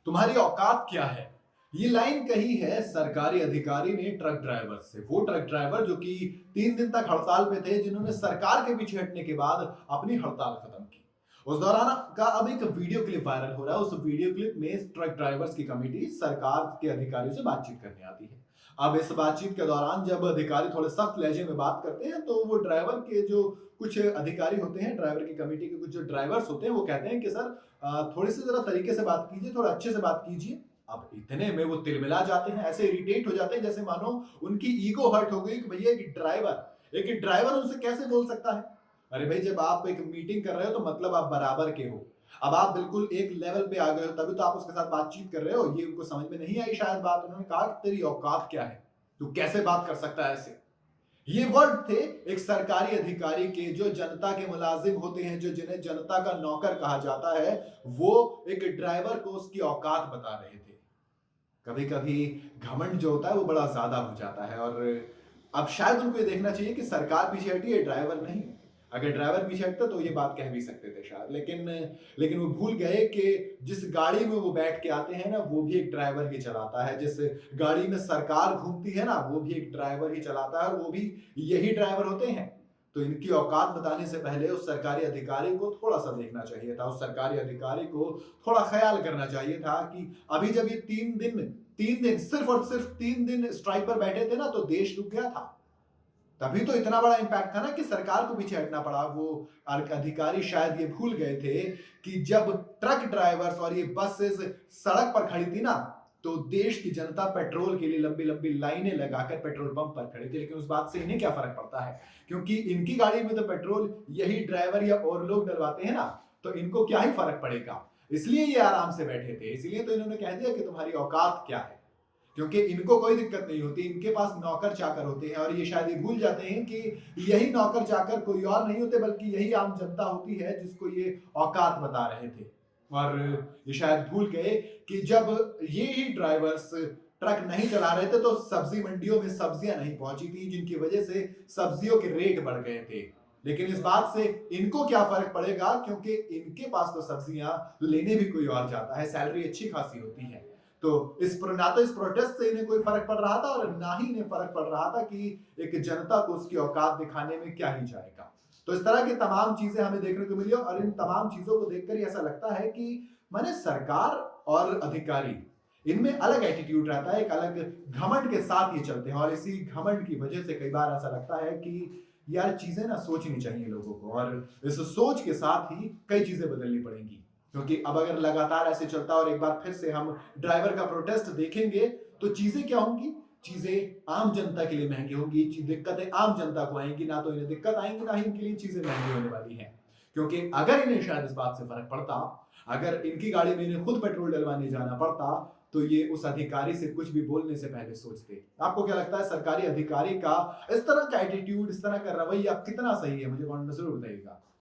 तुम्हारी औकात क्या है? ये लाइन कही है सरकारी अधिकारी ने ट्रक ड्राइवर से। वो ट्रक ड्राइवर जो कि 3 दिन तक हड़ताल पे थे, जिन्होंने सरकार के पीछे हटने के बाद अपनी हड़ताल खत्म की। उस दौरान का अब एक वीडियो क्लिप वायरल हो रहा है। उस वीडियो क्लिप में ट्रक ड्राइवर्स की कमेटी सरकार के अधिकारियों से बातचीत करने आती है। अब इस बातचीत के दौरान जब अधिकारी थोड़े सख्त लहजे में बात करते हैं, तो वो ड्राइवर के जो कुछ अधिकारी होते हैं, ड्राइवर की कमेटी के कुछ जो ड्राइवर्स होते हैं, वो कहते हैं कि सर थोड़ी सी जरा तरीके से बात कीजिए, थोड़ा अच्छे से बात कीजिए। अब इतने में वो तिलमिला जाते हैं, ऐसे इरिटेट हो जाते हैं जैसे मानो उनकी ईगो हर्ट हो गई कि भैया एक ड्राइवर उनसे कैसे बोल सकता है। अरे भाई, जब आप एक मीटिंग कर रहे हो तो मतलब आप बराबर के हो। अब आप बिल्कुल एक लेवल पे आ गए हो, तभी तो आप उसके साथ बातचीत कर रहे हो। ये उनको समझ में नहीं आई शायद बात। उन्होंने कहा कि तेरी औकात क्या है, तू कैसे बात कर सकता है ऐसे। ये वर्ड थे एक सरकारी अधिकारी के, जो जनता के मुलाजिम होते हैं, जो जिन्हें जनता का नौकर कहा जाता है। वो एक ड्राइवर को उसकी औकात बता रहे थे। कभी कभी घमंड जो होता है वो बड़ा ज्यादा हो जाता है। और अब शायद उनको ये देखना चाहिए कि सरकार पीछे हटी है, ड्राइवर नहीं। अगर ड्राइवर पीछे हटता तो ये बात कह भी सकते थे शायद। लेकिन वो भूल गए कि जिस गाड़ी में वो बैठ के आते हैं ना, वो भी एक ड्राइवर ही चलाता है। जिस गाड़ी में सरकार घूमती है ना, वो भी एक ड्राइवर ही चलाता है, और वो भी यही ड्राइवर होते हैं। तो इनकी औकात बताने से पहले उस सरकारी अधिकारी को थोड़ा सा देखना चाहिए था। उस सरकारी अधिकारी को थोड़ा ख्याल करना चाहिए था कि अभी जब ये 3 दिन सिर्फ और सिर्फ 3 दिन स्ट्राइक पर बैठे थे ना, तो देश रुक गया था। तभी तो इतना बड़ा इंपैक्ट था ना कि सरकार को पीछे हटना पड़ा। वो अधिकारी शायद ये भूल गए थे कि जब ट्रक ड्राइवर्स और ये बसेस सड़क पर खड़ी थी ना, तो देश की जनता पेट्रोल के लिए लंबी लंबी लाइनें लगाकर पेट्रोल पंप पर खड़ी थी। लेकिन उस बात से इन्हें क्या फर्क पड़ता है, क्योंकि इनकी गाड़ी में तो पेट्रोल यही ड्राइवर या और लोग डलवाते हैं ना, तो इनको क्या ही फर्क पड़ेगा। इसलिए ये आराम से बैठे थे। इसलिए तो इन्होंने कह दिया कि तुम्हारी औकात क्या है, क्योंकि इनको कोई दिक्कत नहीं होती। इनके पास नौकर चाकर होते हैं, और ये शायद ये भूल जाते हैं कि यही नौकर चाकर कोई और नहीं होते, बल्कि यही आम जनता होती है जिसको ये औकात बता रहे थे। और ये शायद भूल गए कि जब ये ही ड्राइवर्स ट्रक नहीं चला रहे थे, तो सब्जी मंडियों में सब्जियां नहीं पहुंची थी, जिनकी वजह से सब्जियों के रेट बढ़ गए थे। लेकिन इस बात से इनको क्या फर्क पड़ेगा, क्योंकि इनके पास तो सब्जियां लेने भी कोई और जाता है, सैलरी अच्छी खासी होती है। तो ना तो इस प्रोटेस्ट से इन्हें कोई फर्क पड़ रहा था, और ना ही इन्हें फर्क पड़ रहा था कि एक जनता को उसकी औकात दिखाने में क्या ही जाएगा। तो इस तरह की तमाम चीजें हमें देखने को मिली, और इन तमाम चीजों को देखकर ही ऐसा लगता है कि माने सरकार और अधिकारी, इनमें अलग एटीट्यूड रहता है, एक अलग घमंड के साथ ये चलते हैं। और इसी घमंड की वजह से कई बार ऐसा लगता है कि यार चीजें ना सोचनी चाहिए लोगों को, और इस सोच के साथ ही कई चीजें बदलनी पड़ेंगी। क्योंकि अब अगर लगातार ऐसे चलता और एक बार फिर से हम ड्राइवर का प्रोटेस्ट देखेंगे, तो चीजें क्या होंगी, चीजें आम जनता के लिए महंगी होंगी, दिक्कतें आम जनता को आएंगी। ना तो इन्हें दिक्कत आएंगी, ना ही इनके लिए चीजें महंगी होने वाली हैं। क्योंकि अगर इन्हें शायद इस बात से फर्क पड़ता, अगर इनकी गाड़ी में इन्हें खुद पेट्रोल डलवाने जाना पड़ता, तो ये उस अधिकारी से कुछ भी बोलने से पहले सोचते। आपको क्या लगता है, सरकारी अधिकारी का इस तरह का एटीट्यूड, इस तरह का रवैया कितना सही है? मुझे कमेंट में जरूर बताइएगा।